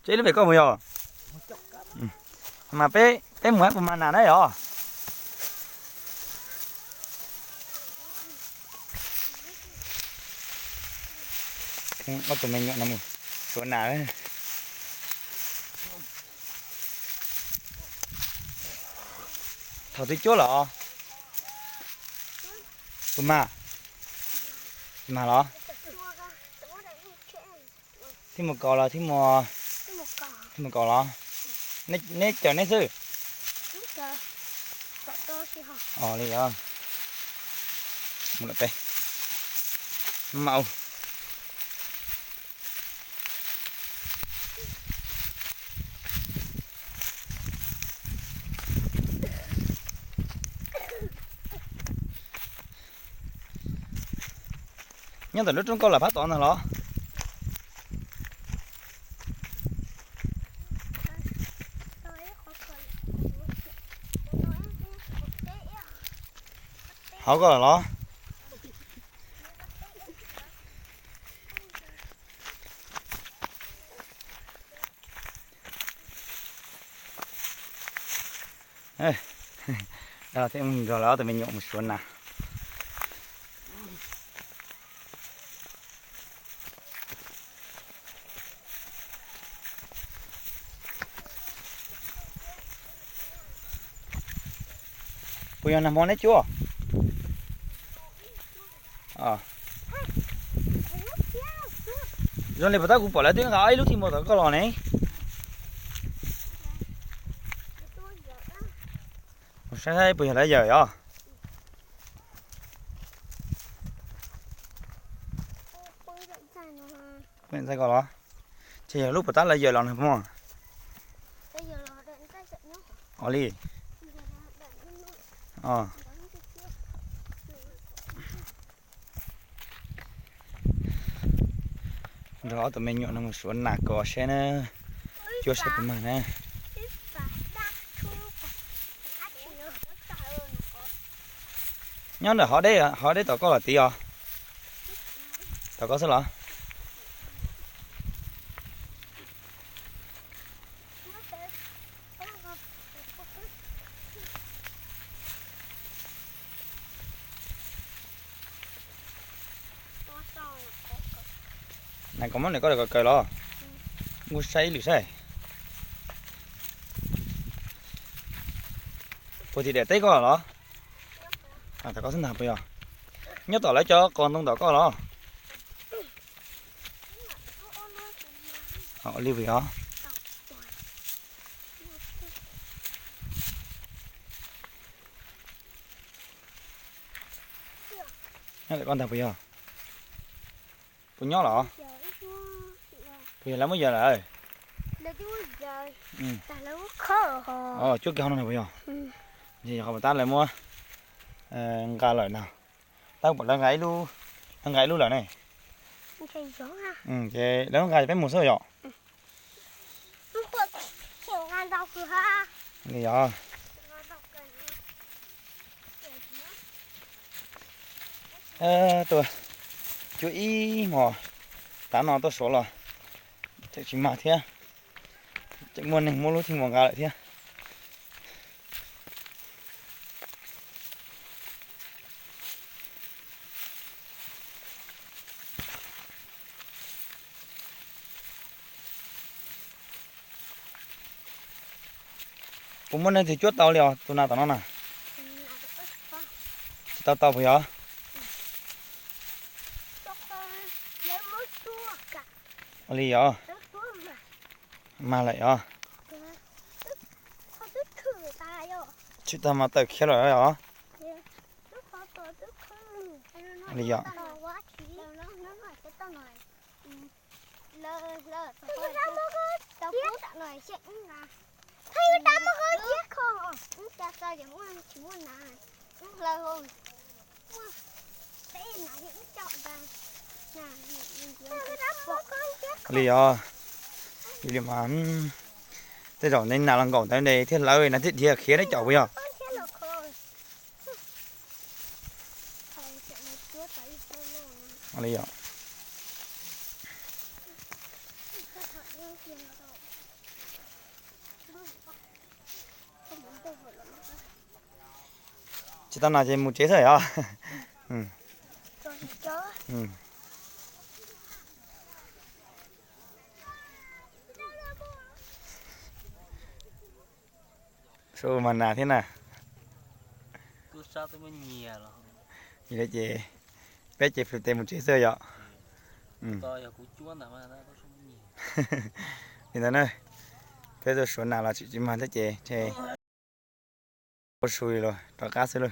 chế nó phải có mùi à mà bé muối của mà nào đấy à có tụi mình nhận là một chỗ nào đấy thầu tí chỗ là tụi mà đó thì một cò là thì một cò là nét chờ nét sư đi rồi một lượt đây màu nhưng từ lúc chúng con là phát toán rồi đó họ có là nó ê đó thì mình rồi đó thì mình nhộn một xuống nào bây giờ nằm món đấy chưa rồi này bắt đầu cũng bỏ lại tiếng gái lúc thì một cái lò này sáng nay bây giờ lại giờ à bên sai gọi đó chỉ là lúc bắt đầu lại giờ lò này không à đi đó tụi mình nhộn một số nạc cỏ xe nữa chưa sạch mà nè nhớ là họ đấy tao có là tí à tao có sao lắm này có món này có được cờ lo mua say lì say thì để tới có đó tao có sinh hạt bây giờ nhớ tao lấy cho con tao có đó họ lưu về đó nhớ lại con thằng bây giờ con nhớ là bây giờ lắm bây giờ rồi trước kia hôm nay bây giờ thì họ ta lại mua gà lợi nào tao bảo là gái luôn là này cái đó gà phải một số nhỏ gì vậy tôi chú ý mà tá nó tôi số là chạy chỉ mà thế chạy mua này mua lúc thì mua gà lại thế cũng muốn nên thì chuốt tao liều tôi nào tao nó nè tao phải hả lì hả mà lại hả chứ tao mà tự kia rồi hả lì hả lì hả thì mà thế rồi nên nào là gọn tới đây thế lời là thiết thiệt khía đấy cháu bây giờ lì hả chỉ tao nói chỉ một chế thôi à. Ừ. Ừ. Số mà nào thế nào? Cứ sao tôi mới nhìa là Gì đấy chị? Bé chị phải tìm một chế rồi ạ. Ừ. tôi giờ cũng chúa nào mà tôi không nhìa. Thì đó này. Thế rồi số nào là chị mà thế chị? Chị. Có xui rồi, cho cá xui rồi.